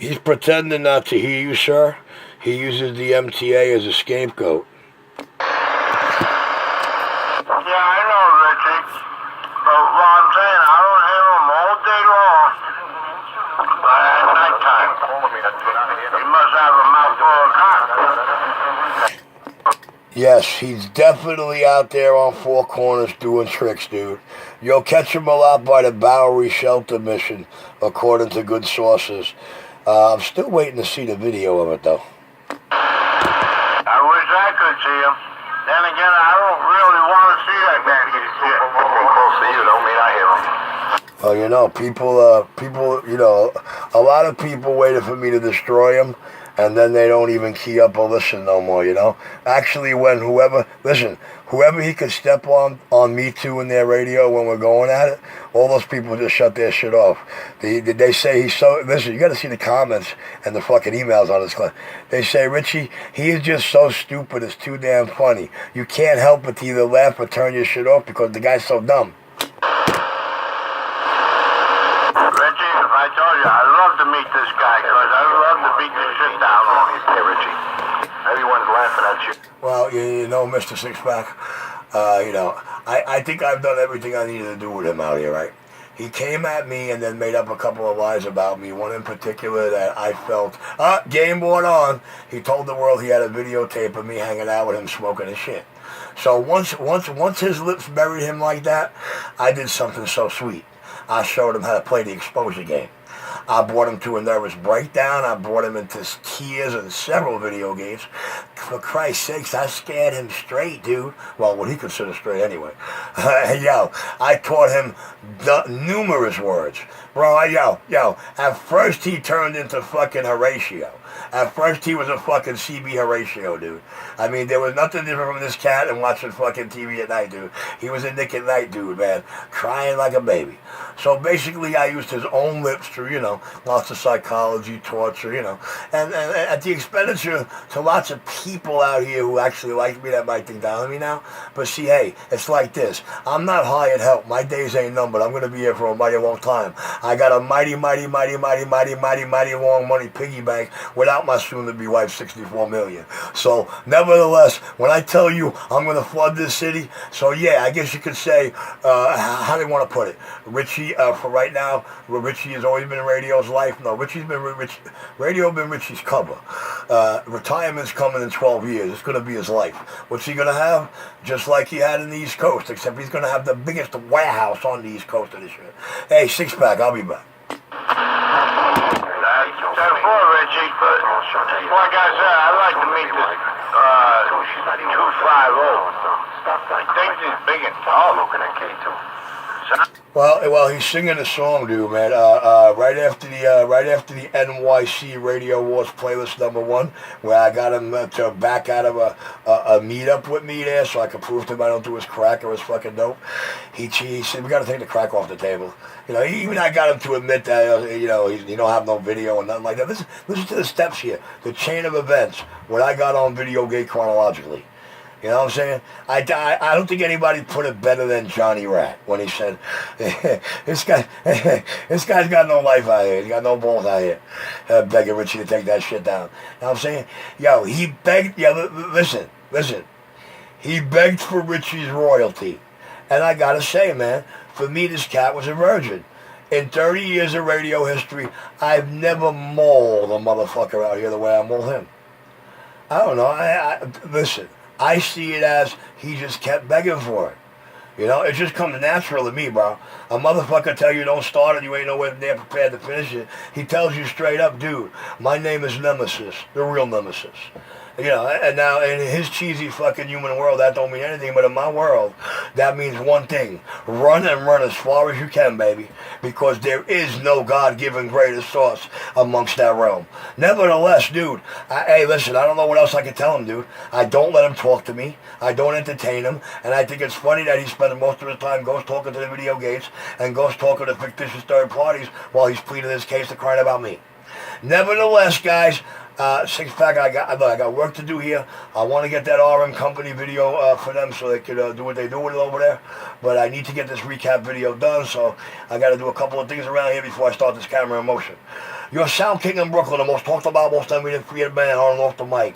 He's pretending not to hear you, sir. He uses the MTA as a scapegoat. Yeah, I know, Richie. But what I'm saying, I don't hear him all day long. But at nighttime, he must have a mouthful of cock. Yes, he's definitely out there on Four Corners doing tricks, dude. You'll catch him a lot by the Bowery Shelter Mission, according to good sources. I'm still waiting to see the video of it, though. I wish I could see him. Then again, I don't really want to see that man get shit. Being close to you don't mean I hear him. Well, you know, people, you know, a lot of people waited for me to destroy him, and then they don't even key up or listen no more, you know? Actually, when whoever he could step on Me Too in their radio when we're going at it, all those people just shut their shit off. They say he's so, listen, you got to see the comments and the fucking emails on this clip. They say, Richie, he is just so stupid, it's too damn funny. You can't help but to either laugh or turn your shit off because the guy's so dumb. Richie, if I told you, I'd love to meet this guy because I'd love to beat the shit down on him. Hey, Richie, everyone's laughing at you. Well, you know, Mr. Sixpack, you know, I think I've done everything I needed to do with him out here, right? He came at me and then made up a couple of lies about me. One in particular that I felt, game board on. He told the world he had a videotape of me hanging out with him smoking his shit. So once his lips buried him like that, I did something so sweet. I showed him how to play the exposure game. I brought him to a nervous breakdown. I brought him into tears in several video games. For Christ's sakes, I scared him straight, dude. Well, what he considers straight anyway. Yo, I taught him numerous words. Bro, yo, at first he turned into fucking Horatio. At first he was a fucking CB Horatio, dude. I mean, there was nothing different from this cat and watching fucking TV at night, dude. He was a Nick at Night dude, man. Crying like a baby. So basically I used his own lips to, you know, lots of psychology, torture, you know. And at the expenditure to lots of people out here who actually like me that might think down on me now. But see, hey, it's like this. I'm not hired help. My days ain't numbered. I'm going to be here for a mighty long time. I got a mighty long money piggy bank without my soon-to-be wife, 64 million. So, nevertheless, when I tell you I'm going to flood this city, so yeah, I guess you could say, how do you want to put it? Richie, for right now, Richie has always been in radio's life. No, radio been Richie's cover. Retirement's coming in 12 years. It's going to be his life. What's he going to have? Just like he had in the East Coast, except he's going to have the biggest warehouse on the East Coast of this shit. Hey, Sixpack, I'll be back. That's for Richie, but like I said, I'd like to meet this 250. I think he's big and tall looking at K2. Well, he's singing a song, dude, man. Right after the NYC Radio Wars playlist #1, where I got him to back out of a meetup with me there, so I could prove to him I don't do his crack or his fucking dope. He said we got to take the crack off the table. You know, even I got him to admit that you know he don't have no video and nothing like that. Listen to the steps here, the chain of events when I got on Video Gate chronologically. You know what I'm saying? I don't think anybody put it better than Johnny Rat when he said, this guy's got no life out here. He's got no balls out here. Begging Richie to take that shit down. You know what I'm saying? Yo, he begged, listen. He begged for Richie's royalty. And I gotta say, man, for me, this cat was a virgin. In 30 years of radio history, I've never mauled a motherfucker out here the way I maul him. I don't know. Listen. I see it as he just kept begging for it. You know, it just comes natural to me, bro. A motherfucker tell you don't start it, you ain't nowhere near prepared to finish it. He tells you straight up, dude, my name is Nemesis, the real Nemesis. You know, and now in his cheesy fucking human world, that don't mean anything, but in my world, that means one thing. Run and run as far as you can, baby, because there is no God-given greater source amongst that realm. Nevertheless, dude, hey, listen, I don't know what else I can tell him, dude. I don't let him talk to me. I don't entertain him, and I think it's funny that he spends most of his time ghost talking to the video gates and ghost talking to fictitious third parties while he's pleading his case and crying about me. Nevertheless, guys, Six-pack, I got work to do here. I want to get that RM Company video for them so they could do what they do with it over there. But I need to get this recap video done, so I got to do a couple of things around here before I start this camera in motion. You're Sound King in Brooklyn, the most talked about, most unmuted, creative man on and off the mic.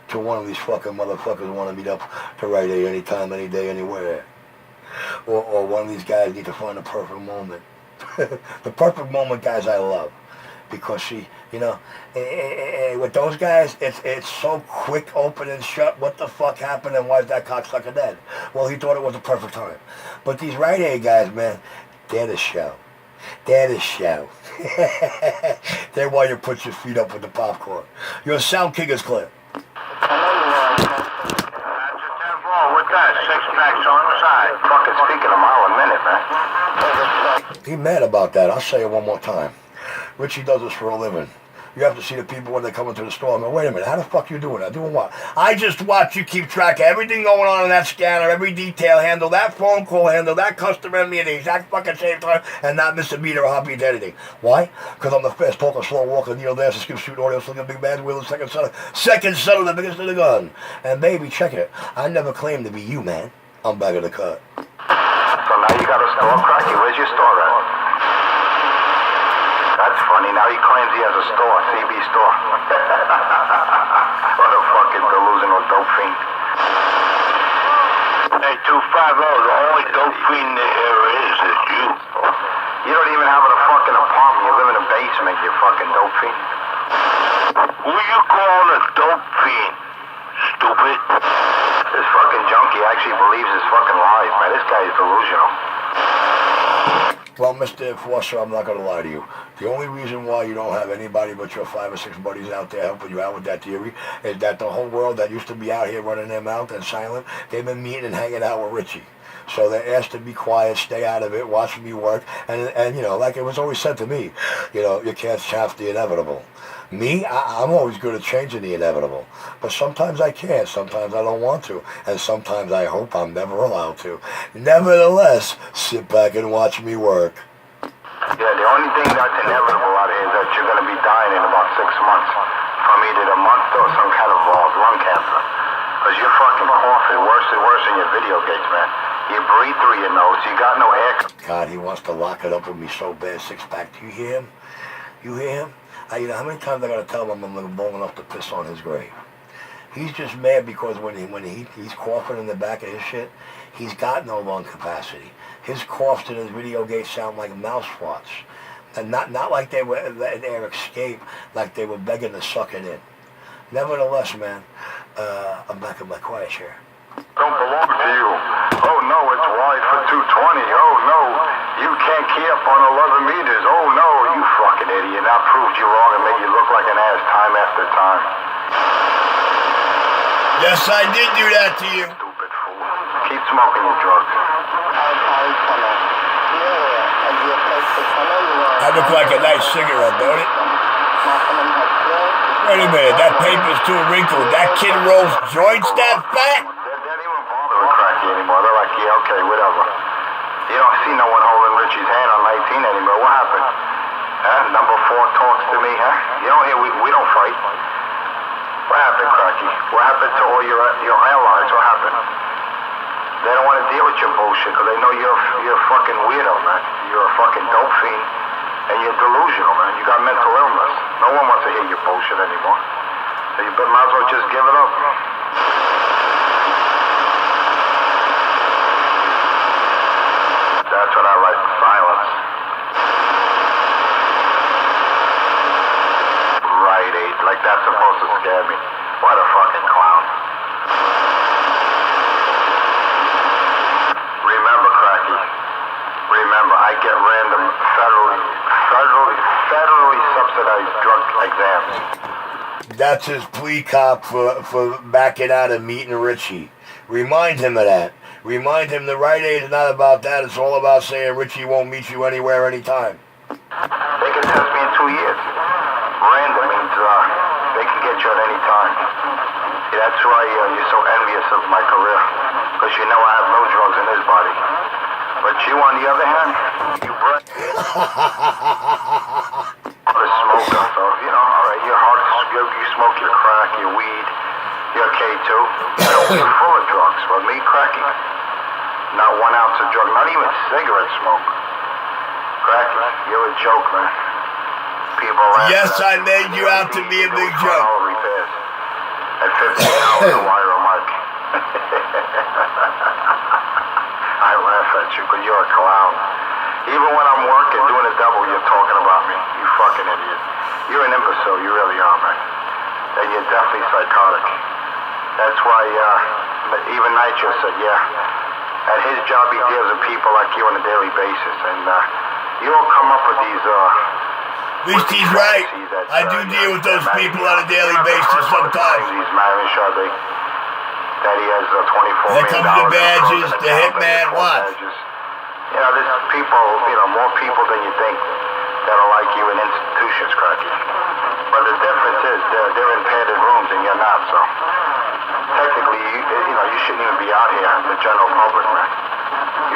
To one of these fucking motherfuckers who want to meet up to Rite Aid anytime, any day, anywhere. Or one of these guys need to find the perfect moment. The perfect moment, guys, I love. Because with those guys, it's so quick, open and shut. What the fuck happened and why is that cocksucker dead? Well, he thought it was the perfect time. But these Rite Aid guys, man, they're the show. They're the show. They're why you put your feet up with the popcorn. Your Sound King is clear. That's a 10-4 with that. Six-packs on the side. Fucking speaking a mile a minute, man. He mad about that. I'll say it one more time. Richie does this for a living. You have to see the people when they come into the store and go, wait a minute, how the fuck you doing that? Doing what? I just watch you keep track of everything going on in that scanner, every detail, handle that phone call, handle that customer at me at the exact fucking same time, and not miss a beat or a heartbeat editing. Why? Because I'm the fast talker, slow walker, needle dancer, skip shoot audio, slinger, big bad wheel, second son of the biggest of the gun. And baby, check it. I never claimed to be you, man. I'm back in the cut. So now you got a store, Cracky. Where's your store at? That's funny. Now he claims he has a store, CB store. What a fucking delusional dope fiend. Hey, 250, the only dope fiend there is you. You don't even have a fucking apartment. You live in a basement, you fucking dope fiend. Who you calling a dope fiend, stupid? This fucking junkie actually believes his fucking lies, man. This guy is delusional. Well, Mr. Enforcer, I'm not going to lie to you. The only reason why you don't have anybody but your 5 or 6 buddies out there helping you out with that theory is that the whole world that used to be out here running their mouth and silent, they've been meeting and hanging out with Richie. So they're asked to be quiet, stay out of it, watch me work, and like it was always said to me, you can't chaff the inevitable. Me, I'm always good at changing the inevitable. But sometimes I can't, sometimes I don't want to, and sometimes I hope I'm never allowed to. Nevertheless, sit back and watch me work. Yeah, the only thing that's inevitable out here is that you're going to be dying in about 6 months from either the month or some kind of lung cancer. Because you're fucking coughing worse and worse in your video gates, man. You breathe through your nose, you got no air. God, he wants to lock it up with me so bad, Six-pack. Do you hear him? You hear him? How many times I gotta tell him I'm bold enough to piss on his grave? He's just mad because when he's coughing in the back of his shit, he's got no lung capacity. His coughs in his video gate sound like mouse farts. And not like they were letting air escape, like they were begging to suck it in. Nevertheless, man, I'm back in my quiet chair. Don't belong to you. Oh no, it's wide for 220. Oh no, you can't key up on 11 meters. Oh no, you fucking idiot. That proved you wrong and made you look like an ass time after time. Yes, I did do that to you. Stupid fool. Keep smoking your drugs. I look like a nice cigarette, don't it? Wait a minute, that paper's too wrinkled. That kid rolls joints that fat? They don't even bother with Cracky anymore. They're like, yeah, okay, whatever. You don't see no one holding Richie's hand on 19 anymore. What happened? Number 4 talks to me, huh? You don't hear, we don't fight. What happened, Cracky? What happened to all your allies? What happened? They don't want to deal with your bullshit because they know you're a fucking weirdo, man. You're a fucking dope fiend. And you're delusional, man. You got mental illness. No one wants to hear your bullshit anymore. So you might as well just give it up. That's what I like, silence. Rite Aid, like that's supposed to scare me. What a fucking clown. Remember, Cracky. Remember, I get random federally subsidized drug exams. That's his plea cop for backing out of meeting Richie. Remind him of that. Remind him the Rite Aid is not about that. It's all about saying Richie won't meet you anywhere, anytime. They can test me in 2 years. Random means they can get you at any time. See, that's why you're so envious of my career. Because you know I have no drugs in this body. But you, on the other hand, you break. A smoker, so, alright, your heart, you your weed, your K2. You're full of drugs. But me, Cracky, not 1 ounce of drug, not even cigarette smoke. Cracky, you're a joke, man. People laugh. Yes, I made you out to be a big joke. Repairs. At $15 a wire a mark. I laugh at you because you're a clown. Even when I'm working, doing a double, you're talking about me. You fucking idiot. You're an imbecile. You really are, man. And you're definitely psychotic. That's why even Nitro said, yeah. At his job, he deals with people like you on a daily basis. And you all come up with these... At least he's right. I do deal with those people on a daily basis sometimes. He's married Sade. That he has $24 million. Here comes the badges, the hitman, what? You know, there's people, more people than you think that are like you in institutions, Cracky. But the difference is they're in padded rooms and you're not, so technically, you shouldn't even be out here in the general public, man.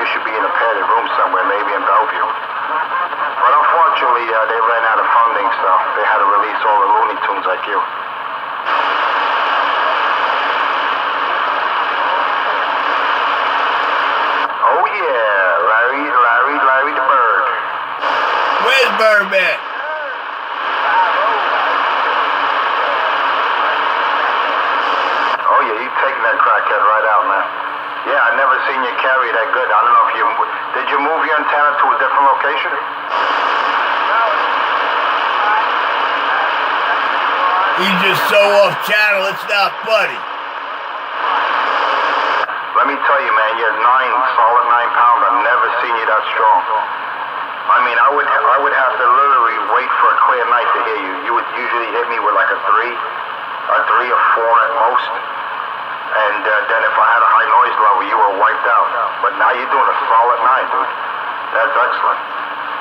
You should be in a padded room somewhere, maybe in Bellevue. But unfortunately, they ran out of funding, so they had to release all the Looney Tunes like you. Oh yeah, Larry the Bird. Where's Birdman? Oh yeah, you taking that crackhead right out, man. Yeah, I never seen you carry that good. I don't know if did you move your antenna to a different location? He's just so off channel, it's not funny. Let me tell you, man, you're solid 9 pounds. I've never seen you that strong. I mean, I would have to literally wait for a clear night to hear you. You would usually hit me with like a 3 or 4 at most. And then if I had a high noise level, you were wiped out. But now you're doing a solid 9, dude. That's excellent.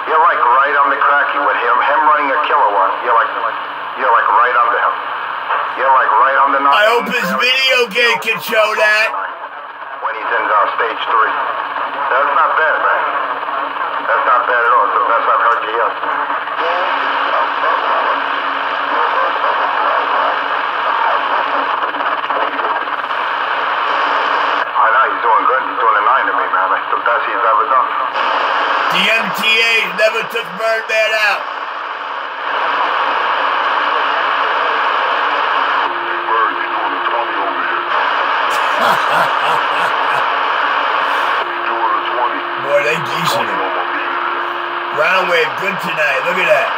You're like right on the Cracky with him running a killer one. You're like right under him. You're like right on the 9. I hope his video game can show that. When he's in stage 3. That's not bad, man. That's not bad at all. It's the best I've heard you yet. I know, he's doing good. He's doing a 9 to me, man. That's the best he's ever done. The MTAs never took Birdman out. Boy, they decent. Ground wave good tonight. Look at that.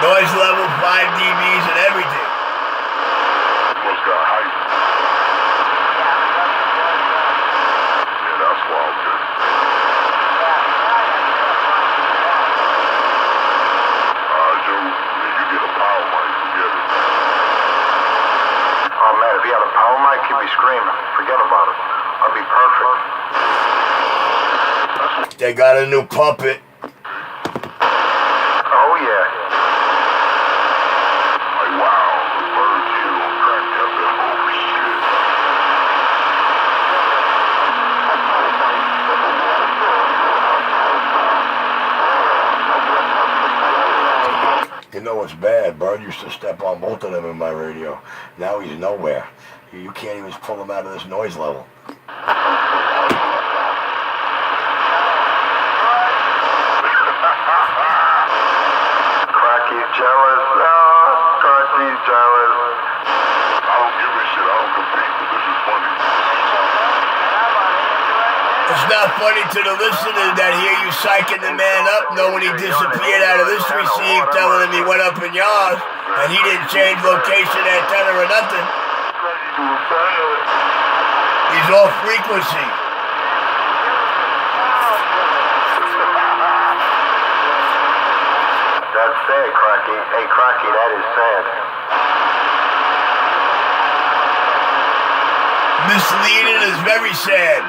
Noise level 5 dBs and everything. Must got hype. Yeah, that's wild, dude. Joe, you get a power mic, forget it. Oh man, if he had a power mic, he'd be screaming. Forget about it. I'd be perfect. They got a new puppet. Oh yeah. Like wow, the birds here on crack that bit. Oh shit. You know what's bad? Bird used to step on both of them in my radio. Now he's nowhere. You can't even pull him out of this noise level. Cracky's jealous. Cracky's jealous. I don't give a shit. I don't compete, but this is funny. It's not funny to the listeners that hear you psyching the man up, knowing he disappeared out of this receive, telling him he went up in yours, and he didn't change location, antenna, or nothing. He's off frequency. That's sad, Cracky. Hey, Cracky, that is sad. Misleading is very sad.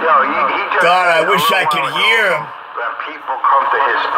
Yo, he just God, I wish I could hear him. when people come to his store.